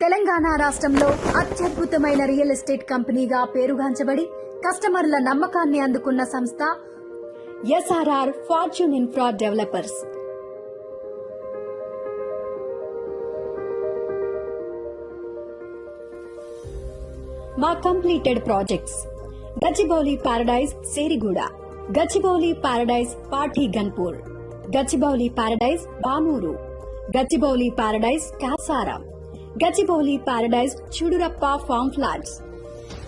తెలంగాణ రాష్ట్రంలో అత్యద్భుతమైన real estate కంపెనీగా పేరుగాంచబడి కస్టమర్ల నమ్మకాన్ని అందుకున్న సంస్థ ఎస్ఆర్ఆర్ ఫార్చ్యూన్ ఇన్ఫ్రా డెవలపర్స్. మా completed projects: Gachibowli Paradise Seriguda, Gachibowli Paradise Pati Ganpur, Gachibowli Paradise Banuru, Gachibowli Paradise Kasaram, Gachibowli Paradise Chudurappa farm flats,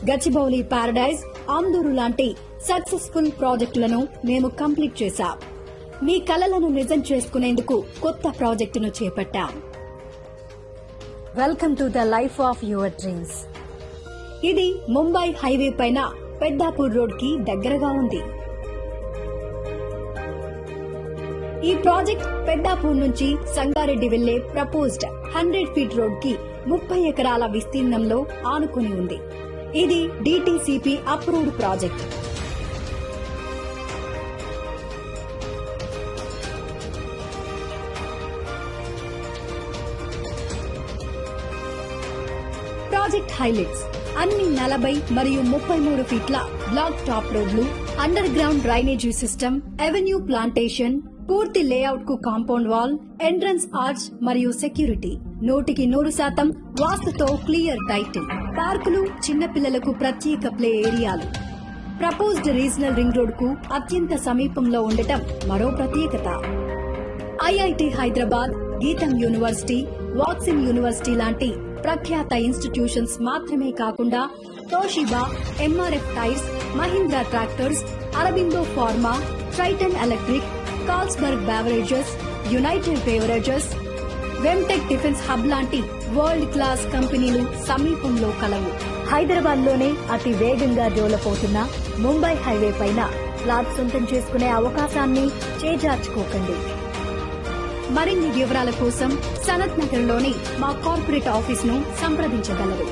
Gachibowli Paradise Anduru లాంటి సక్సెస్ఫుల్ ప్రాజెక్టులను మేము కంప్లీట్ చేశాం. మీ కలలను నిజం చేసుకునేందుకు కొత్త ప్రాజెక్టును చేపట్టాం. Welcome to the life of your dreams. ఇది ముంబై హైవే పైన పెద్దాపూర్ రోడ్ కి దగ్గరగా ఉంది. ఈ ప్రాజెక్ట్ పెద్దాపూర్ నుంచి సంగారెడ్డి వెళ్లే ప్రపోజ్డ్ 100 ఫీట్ రోడ్ కి 30 ఎకరాల విస్తీర్ణంలో ఆనుకుని ఉంది. ఇది DTCP approved project. Project highlights: అన్ని 40 మరియు 33 ఫీట్ల బ్లాక్ టాప్ రోడ్లు, under ground drainage system, avenue plantation, పూర్తి లేఅవుట్ కు కాంపౌండ్ వాల్, ఎంట్రన్స్ ఆర్చ్ మరియు సెక్యూరిటీ, 100% వాస్తుతో క్లియర్ టైటిల్, పార్కులు, చిన్నపిల్లలకు ప్రత్యేక ప్లే ఏరియాలు. ప్రపోజ్డ్ రీజనల్ రింగ్ రోడ్ కు అత్యంత సమీపంలో ఉండటం మరో ప్రత్యేకత. ఐఐటి హైదరాబాద్, గీతం యూనివర్సిటీ, వాట్సన్ యూనివర్సిటీ లాంటి ప్రఖ్యాత ఇన్స్టిట్యూషన్స్ మాత్రమే కాకుండా Toshiba, MRF tyres, Mahindra tractors, Aurobindo pharma, Triton electric, Carlsberg beverages, United beverages, Vemtech defence hub లాంటి వరల్డ్ క్లాస్ కంపెనీలు సమీపంలో కలవు. హైదరాబాద్ లోనే అతి వేగంగా డెవలప్ అవుతున్న ముంబై హైవే పైన ఫ్లాట్ సొంతం చేసుకునే అవకాశాన్ని చేజార్చుకోకండి. మరిన్ని వివరాల కోసం సనత్ నగర్ లోని మా కార్పొరేట్ ఆఫీస్ ను సంప్రదించగలరు.